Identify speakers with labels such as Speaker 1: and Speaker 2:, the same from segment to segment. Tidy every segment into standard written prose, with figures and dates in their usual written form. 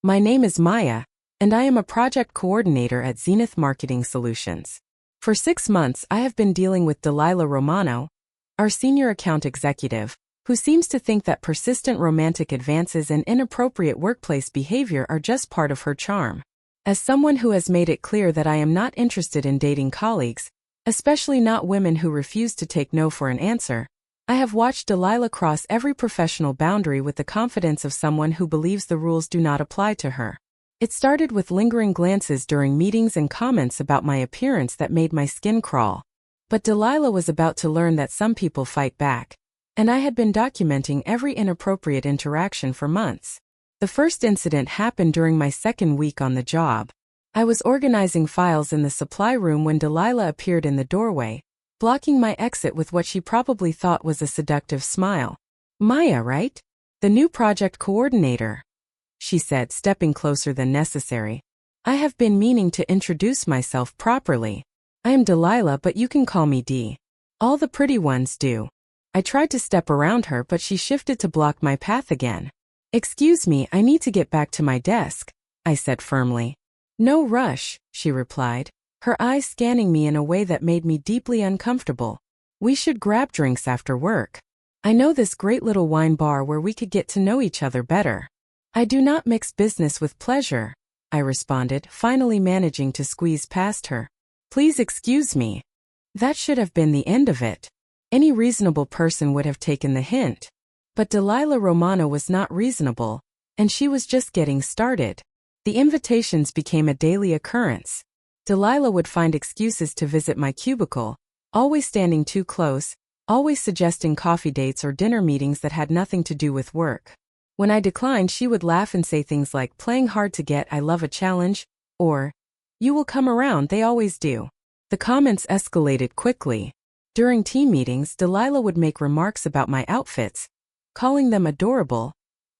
Speaker 1: My name is Maya, and I am a project coordinator at Zenith Marketing Solutions. For 6 months, I have been dealing with Delilah Romano, our senior account executive, who seems to think that persistent romantic advances and inappropriate workplace behavior are just part of her charm. As someone who has made it clear that I am not interested in dating colleagues, especially not women who refuse to take no for an answer, I have watched Delilah cross every professional boundary with the confidence of someone who believes the rules do not apply to her. It started with lingering glances during meetings and comments about my appearance that made my skin crawl. But Delilah was about to learn that some people fight back, and I had been documenting every inappropriate interaction for months. The first incident happened during my second week on the job. I was organizing files in the supply room when Delilah appeared in the doorway, blocking my exit with what she probably thought was a seductive smile. "Maya, right? The new project coordinator," she said, stepping closer than necessary. "I have been meaning to introduce myself properly. I am Delilah, but you can call me Dee. All the pretty ones do." I tried to step around her, but she shifted to block my path again. "Excuse me, I need to get back to my desk," I said firmly. "No rush," she replied, her eyes scanning me in a way that made me deeply uncomfortable. "We should grab drinks after work. I know this great little wine bar where we could get to know each other better." "I do not mix business with pleasure," I responded, finally managing to squeeze past her. "Please excuse me." That should have been the end of it. Any reasonable person would have taken the hint. But Delilah Romano was not reasonable, and she was just getting started. The invitations became a daily occurrence. Delilah would find excuses to visit my cubicle, always standing too close, always suggesting coffee dates or dinner meetings that had nothing to do with work. When I declined, she would laugh and say things like, "Playing hard to get, I love a challenge," or, "You will come around, they always do." The comments escalated quickly. During team meetings, Delilah would make remarks about my outfits, calling them adorable,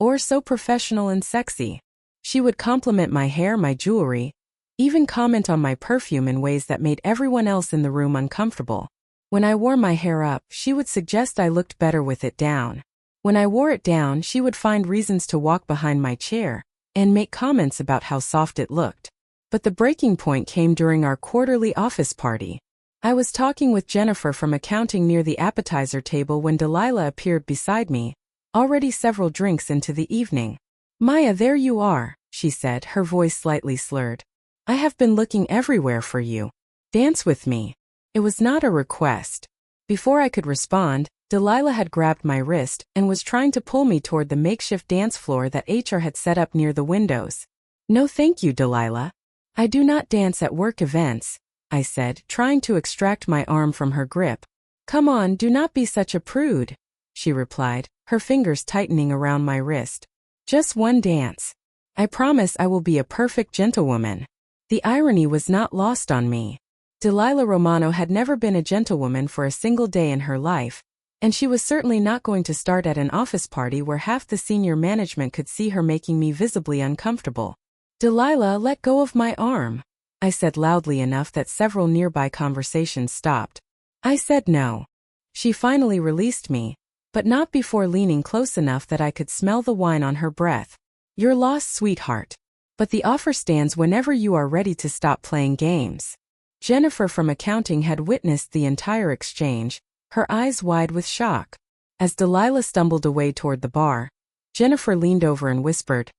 Speaker 1: or so professional and sexy. She would compliment my hair, my jewelry, even comment on my perfume in ways that made everyone else in the room uncomfortable. When I wore my hair up, she would suggest I looked better with it down. When I wore it down, she would find reasons to walk behind my chair and make comments about how soft it looked. But the breaking point came during our quarterly office party. I was talking with Jennifer from accounting near the appetizer table when Delilah appeared beside me, already several drinks into the evening. "Maya, there you are," she said, her voice slightly slurred. "I have been looking everywhere for you. Dance with me." It was not a request. Before I could respond, Delilah had grabbed my wrist and was trying to pull me toward the makeshift dance floor that HR had set up near the windows. "No thank you, Delilah. I do not dance at work events," I said, trying to extract my arm from her grip. "Come on, do not be such a prude," she replied, her fingers tightening around my wrist. "Just one dance. I promise I will be a perfect gentlewoman." The irony was not lost on me. Delilah Romano had never been a gentlewoman for a single day in her life, and she was certainly not going to start at an office party where half the senior management could see her, making me visibly uncomfortable. "Delilah, let go of my arm," I said loudly enough that several nearby conversations stopped. I said no. She finally released me, but not before leaning close enough that I could smell the wine on her breath. "You're lost, sweetheart. But the offer stands whenever you are ready to stop playing games." Jennifer from accounting had witnessed the entire exchange, her eyes wide with shock. As Delilah stumbled away toward the bar, Jennifer leaned over and whispered,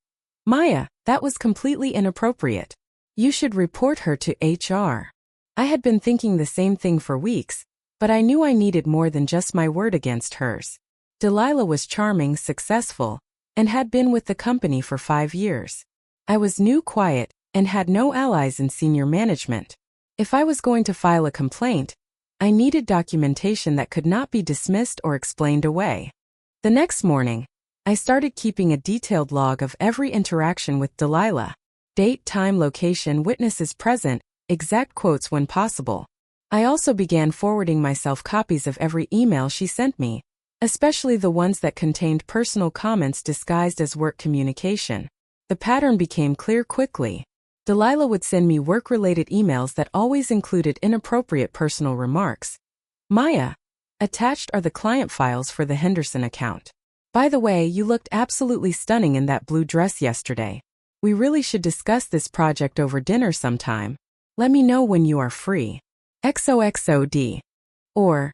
Speaker 1: "Maya, that was completely inappropriate. You should report her to HR." I had been thinking the same thing for weeks, but I knew I needed more than just my word against hers. Delilah was charming, successful, and had been with the company for 5 years. I was new, quiet, and had no allies in senior management. If I was going to file a complaint, I needed documentation that could not be dismissed or explained away. The next morning, I started keeping a detailed log of every interaction with Delilah. Date, time, location, witnesses present, exact quotes when possible. I also began forwarding myself copies of every email she sent me, especially the ones that contained personal comments disguised as work communication. The pattern became clear quickly. Delilah would send me work-related emails that always included inappropriate personal remarks. "Maya, attached are the client files for the Henderson account. By the way, you looked absolutely stunning in that blue dress yesterday." We really should discuss this project over dinner sometime. Let me know when you are free. XOXOD. Or,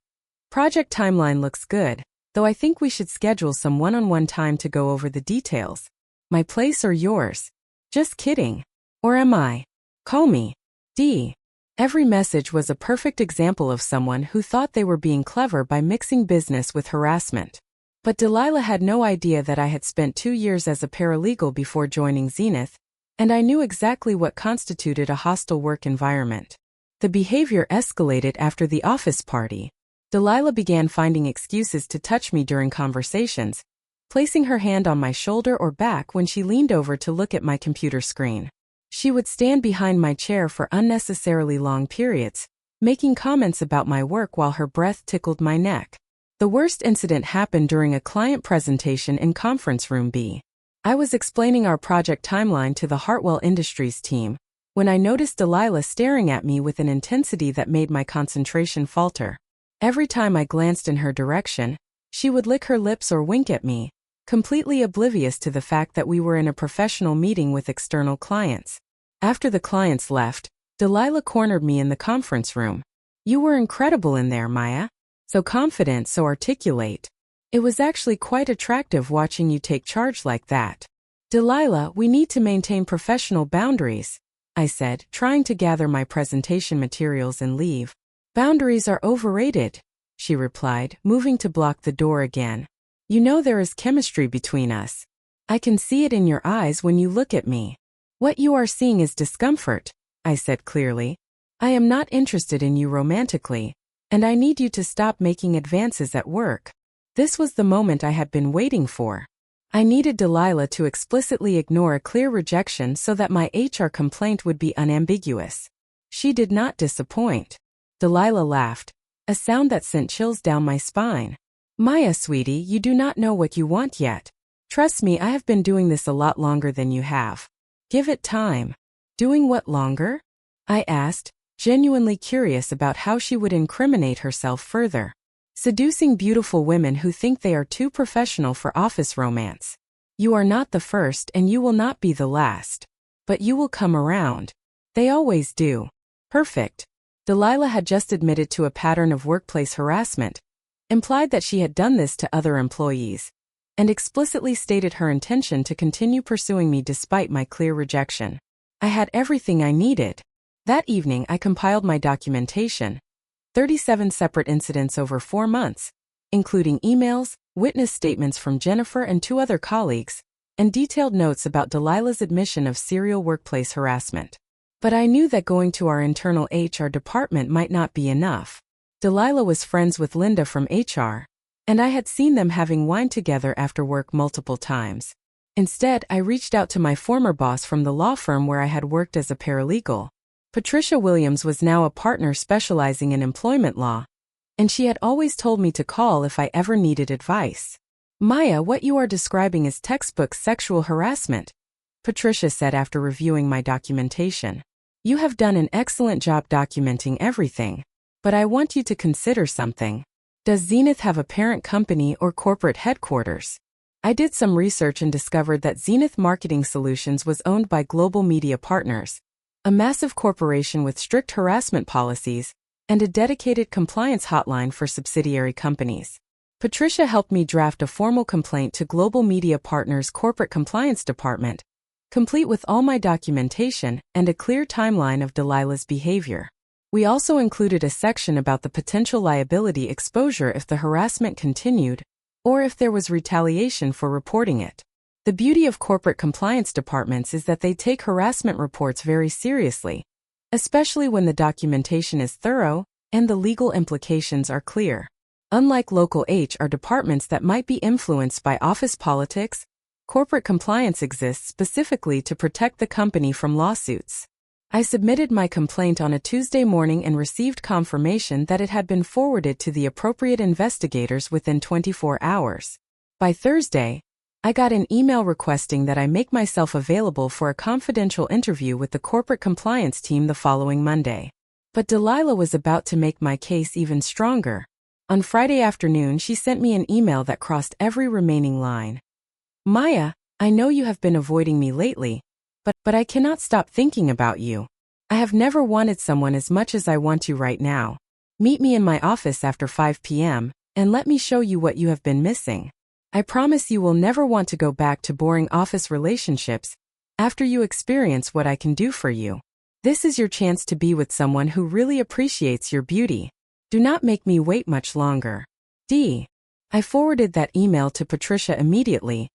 Speaker 1: project timeline looks good, though I think we should schedule some one-on-one time to go over the details. My place or yours? Just kidding. Or am I? Call me. D. Every message was a perfect example of someone who thought they were being clever by mixing business with harassment. But Delilah had no idea that I had spent 2 years as a paralegal before joining Zenith, and I knew exactly what constituted a hostile work environment. The behavior escalated after the office party. Delilah began finding excuses to touch me during conversations, placing her hand on my shoulder or back when she leaned over to look at my computer screen. She would stand behind my chair for unnecessarily long periods, making comments about my work while her breath tickled my neck. The worst incident happened during a client presentation in Conference Room B. I was explaining our project timeline to the Hartwell Industries team when I noticed Delilah staring at me with an intensity that made my concentration falter. Every time I glanced in her direction, she would lick her lips or wink at me, completely oblivious to the fact that we were in a professional meeting with external clients. After the clients left, Delilah cornered me in the conference room. You were incredible in there, Maya. So confident, so articulate. It was actually quite attractive watching you take charge like that. Delilah, we need to maintain professional boundaries, I said, trying to gather my presentation materials and leave. Boundaries are overrated, she replied, moving to block the door again. You know there is chemistry between us. I can see it in your eyes when you look at me. What you are seeing is discomfort, I said clearly. I am not interested in you romantically, and I need you to stop making advances at work. This was the moment I had been waiting for. I needed Delilah to explicitly ignore a clear rejection so that my HR complaint would be unambiguous. She did not disappoint. Delilah laughed, a sound that sent chills down my spine. Maya, sweetie, you do not know what you want yet. Trust me, I have been doing this a lot longer than you have. Give it time. Doing what longer? I asked, genuinely curious about how she would incriminate herself further. Seducing beautiful women who think they are too professional for office romance. You are not the first and you will not be the last. But you will come around. They always do. Perfect. Delilah had just admitted to a pattern of workplace harassment, implied that she had done this to other employees, and explicitly stated her intention to continue pursuing me despite my clear rejection. I had everything I needed. That evening I compiled my documentation, 37 separate incidents over 4 months, including emails, witness statements from Jennifer and 2 other colleagues, and detailed notes about Delilah's admission of serial workplace harassment. But I knew that going to our internal HR department might not be enough. Delilah was friends with Linda from HR, and I had seen them having wine together after work multiple times. Instead, I reached out to my former boss from the law firm where I had worked as a paralegal. Patricia Williams was now a partner specializing in employment law, and she had always told me to call if I ever needed advice. Maya, what you are describing is textbook sexual harassment, Patricia said after reviewing my documentation. You have done an excellent job documenting everything, but I want you to consider something. Does Zenith have a parent company or corporate headquarters? I did some research and discovered that Zenith Marketing Solutions was owned by Global Media Partners, a massive corporation with strict harassment policies and a dedicated compliance hotline for subsidiary companies. Patricia helped me draft a formal complaint to Global Media Partners' Corporate Compliance Department, complete with all my documentation and a clear timeline of Delilah's behavior. We also included a section about the potential liability exposure if the harassment continued, or if there was retaliation for reporting it. The beauty of corporate compliance departments is that they take harassment reports very seriously, especially when the documentation is thorough and the legal implications are clear. Unlike local HR departments that might be influenced by office politics, corporate compliance exists specifically to protect the company from lawsuits. I submitted my complaint on a Tuesday morning and received confirmation that it had been forwarded to the appropriate investigators within 24 hours. By Thursday, I got an email requesting that I make myself available for a confidential interview with the corporate compliance team the following Monday. But Delilah was about to make my case even stronger. On Friday afternoon, she sent me an email that crossed every remaining line. Maya, I know you have been avoiding me lately, But I cannot stop thinking about you. I have never wanted someone as much as I want you right now. Meet me in my office after 5 p.m., and let me show you what you have been missing. I promise you will never want to go back to boring office relationships after you experience what I can do for you. This is your chance to be with someone who really appreciates your beauty. Do not make me wait much longer. D. I forwarded that email to Patricia immediately,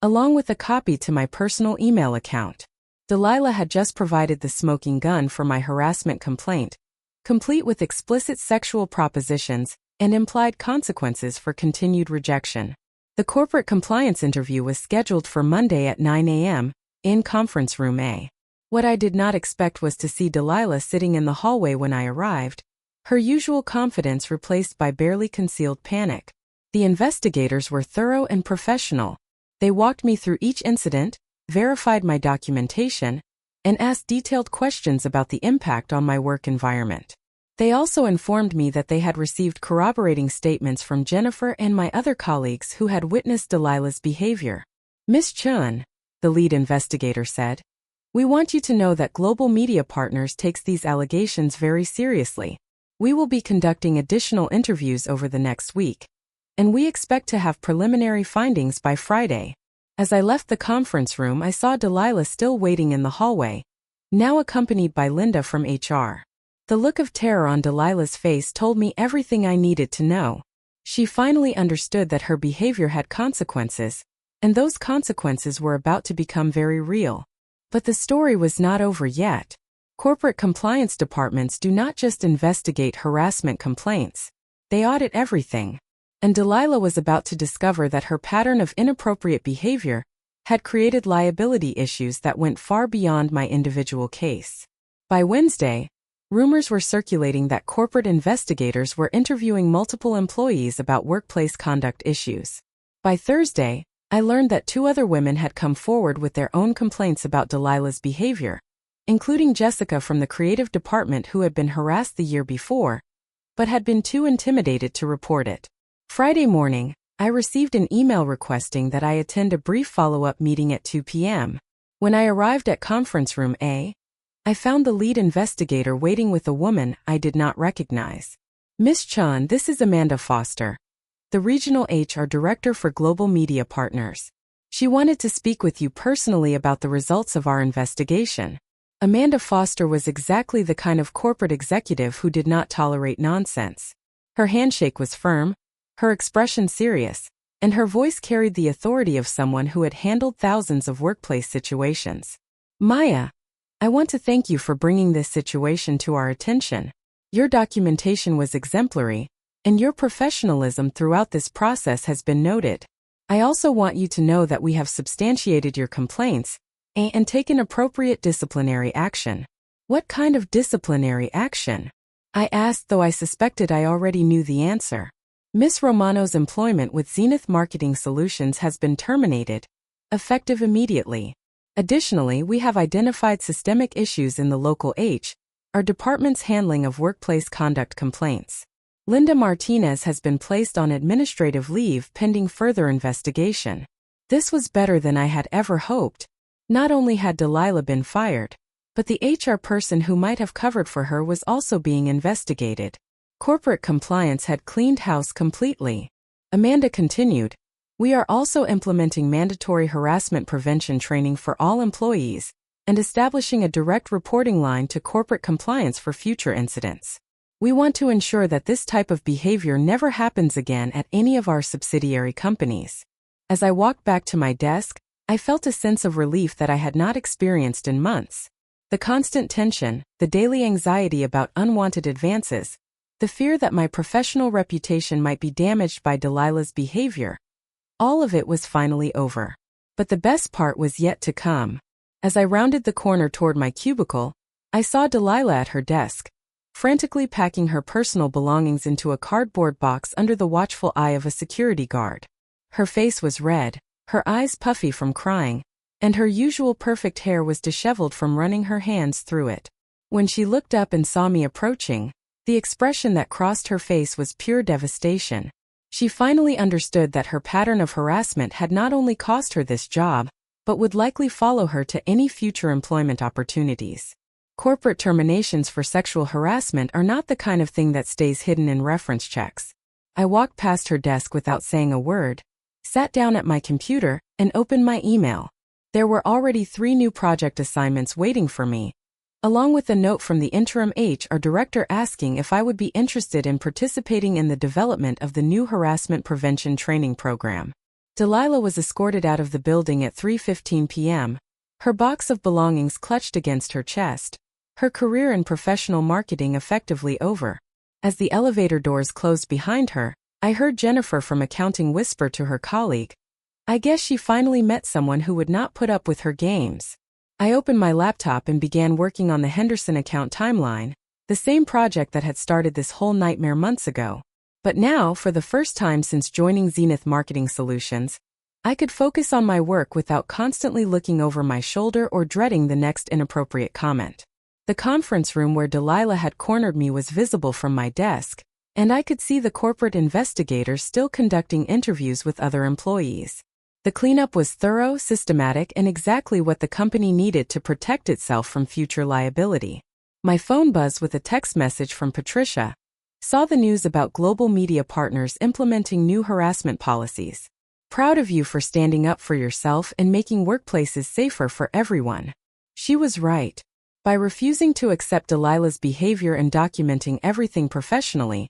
Speaker 1: along with a copy to my personal email account. Delilah had just provided the smoking gun for my harassment complaint, complete with explicit sexual propositions and implied consequences for continued rejection. The corporate compliance interview was scheduled for Monday at 9 a.m. in conference room A. What I did not expect was to see Delilah sitting in the hallway when I arrived, her usual confidence replaced by barely concealed panic. The investigators were thorough and professional. They walked me through each incident, verified my documentation, and asked detailed questions about the impact on my work environment. They also informed me that they had received corroborating statements from Jennifer and my other colleagues who had witnessed Delilah's behavior. Ms. Chun, the lead investigator said, we want you to know that Global Media Partners takes these allegations very seriously. We will be conducting additional interviews over the next week, and we expect to have preliminary findings by Friday. As I left the conference room, I saw Delilah still waiting in the hallway, now accompanied by Linda from HR. The look of terror on Delilah's face told me everything I needed to know. She finally understood that her behavior had consequences, and those consequences were about to become very real. But the story was not over yet. Corporate compliance departments do not just investigate harassment complaints. They audit everything. And Delilah was about to discover that her pattern of inappropriate behavior had created liability issues that went far beyond my individual case. By Wednesday, rumors were circulating that corporate investigators were interviewing multiple employees about workplace conduct issues. By Thursday, I learned that 2 other women had come forward with their own complaints about Delilah's behavior, including Jessica from the creative department who had been harassed the year before, but had been too intimidated to report it. Friday morning, I received an email requesting that I attend a brief follow-up meeting at 2 p.m. When I arrived at conference room A, I found the lead investigator waiting with a woman I did not recognize. Ms. Chun, this is Amanda Foster, the Regional HR Director for Global Media Partners. She wanted to speak with you personally about the results of our investigation. Amanda Foster was exactly the kind of corporate executive who did not tolerate nonsense. Her handshake was firm, her expression serious, and her voice carried the authority of someone who had handled thousands of workplace situations. Maya, I want to thank you for bringing this situation to our attention. Your documentation was exemplary, and your professionalism throughout this process has been noted. I also want you to know that we have substantiated your complaints and taken appropriate disciplinary action. What kind of disciplinary action? I asked, though I suspected I already knew the answer. Ms. Romano's employment with Zenith Marketing Solutions has been terminated, effective immediately. Additionally, we have identified systemic issues in the local our department's handling of workplace conduct complaints. Linda Martinez has been placed on administrative leave pending further investigation. This was better than I had ever hoped. Not only had Delilah been fired, but the HR person who might have covered for her was also being investigated. Corporate compliance had cleaned house completely. Amanda continued, we are also implementing mandatory harassment prevention training for all employees and establishing a direct reporting line to corporate compliance for future incidents. We want to ensure that this type of behavior never happens again at any of our subsidiary companies. As I walked back to my desk, I felt a sense of relief that I had not experienced in months. The constant tension, the daily anxiety about unwanted advances, the fear that my professional reputation might be damaged by Delilah's behavior, all of it was finally over. But the best part was yet to come. As I rounded the corner toward my cubicle, I saw Delilah at her desk, frantically packing her personal belongings into a cardboard box under the watchful eye of a security guard. Her face was red, her eyes puffy from crying, and her usual perfect hair was disheveled from running her hands through it. When she looked up and saw me approaching, the expression that crossed her face was pure devastation. She finally understood that her pattern of harassment had not only cost her this job, but would likely follow her to any future employment opportunities. Corporate terminations for sexual harassment are not the kind of thing that stays hidden in reference checks. I walked past her desk without saying a word, sat down at my computer, and opened my email. There were already 3 new project assignments waiting for me, along with a note from the interim HR director asking if I would be interested in participating in the development of the new harassment prevention training program. Delilah was escorted out of the building at 3:15 p.m., her box of belongings clutched against her chest, her career in professional marketing effectively over. As the elevator doors closed behind her, I heard Jennifer from accounting whisper to her colleague, "I guess she finally met someone who would not put up with her games." I opened my laptop and began working on the Henderson account timeline, the same project that had started this whole nightmare months ago. But now, for the first time since joining Zenith Marketing Solutions, I could focus on my work without constantly looking over my shoulder or dreading the next inappropriate comment. The conference room where Delilah had cornered me was visible from my desk, and I could see the corporate investigators still conducting interviews with other employees. The cleanup was thorough, systematic, and exactly what the company needed to protect itself from future liability. My phone buzzed with a text message from Patricia. Saw the news about global media partners implementing new harassment policies. Proud of you for standing up for yourself and making workplaces safer for everyone. She was right. By refusing to accept Delilah's behavior and documenting everything professionally,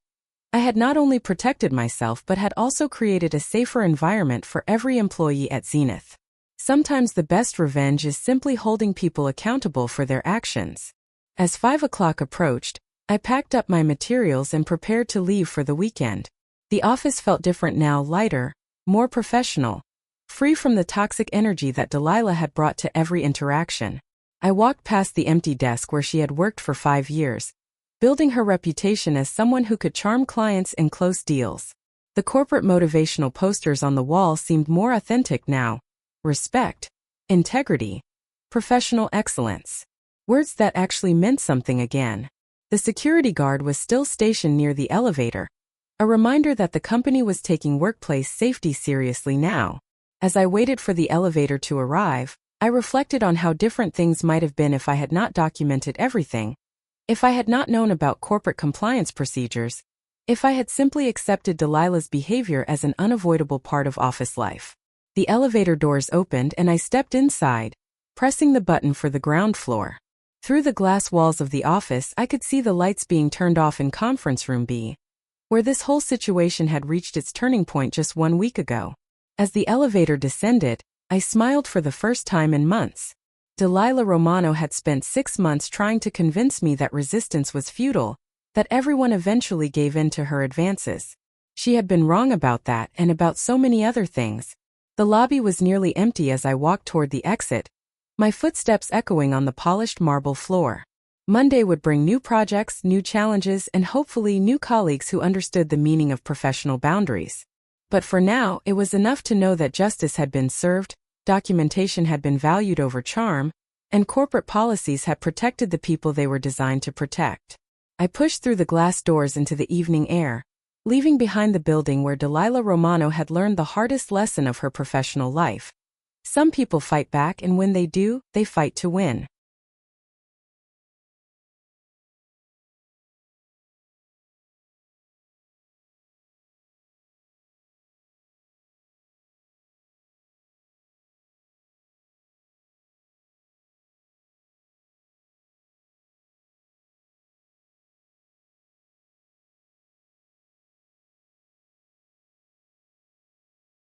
Speaker 1: I had not only protected myself but had also created a safer environment for every employee at Zenith. Sometimes the best revenge is simply holding people accountable for their actions. As 5 o'clock approached, I packed up my materials and prepared to leave for the weekend. The office felt different now, lighter, more professional, free from the toxic energy that Delilah had brought to every interaction. I walked past the empty desk where she had worked for 5 years, building her reputation as someone who could charm clients and close deals. The corporate motivational posters on the wall seemed more authentic now. Respect, integrity, professional excellence. Words that actually meant something again. The security guard was still stationed near the elevator, a reminder that the company was taking workplace safety seriously now. As I waited for the elevator to arrive, I reflected on how different things might have been if I had not documented everything. If I had not known about corporate compliance procedures, if I had simply accepted Delilah's behavior as an unavoidable part of office life. The elevator doors opened and I stepped inside, pressing the button for the ground floor. Through the glass walls of the office, I could see the lights being turned off in Conference Room B, where this whole situation had reached its turning point just 1 week ago. As the elevator descended, I smiled for the first time in months. Delilah Romano had spent 6 months trying to convince me that resistance was futile, that everyone eventually gave in to her advances. She had been wrong about that and about so many other things. The lobby was nearly empty as I walked toward the exit, my footsteps echoing on the polished marble floor. Monday would bring new projects, new challenges, and hopefully new colleagues who understood the meaning of professional boundaries. But for now, it was enough to know that justice had been served, documentation had been valued over charm, and corporate policies had protected the people they were designed to protect. I pushed through the glass doors into the evening air, leaving behind the building where Delilah Romano had learned the hardest lesson of her professional life. Some people fight back, and when they do, they fight to win.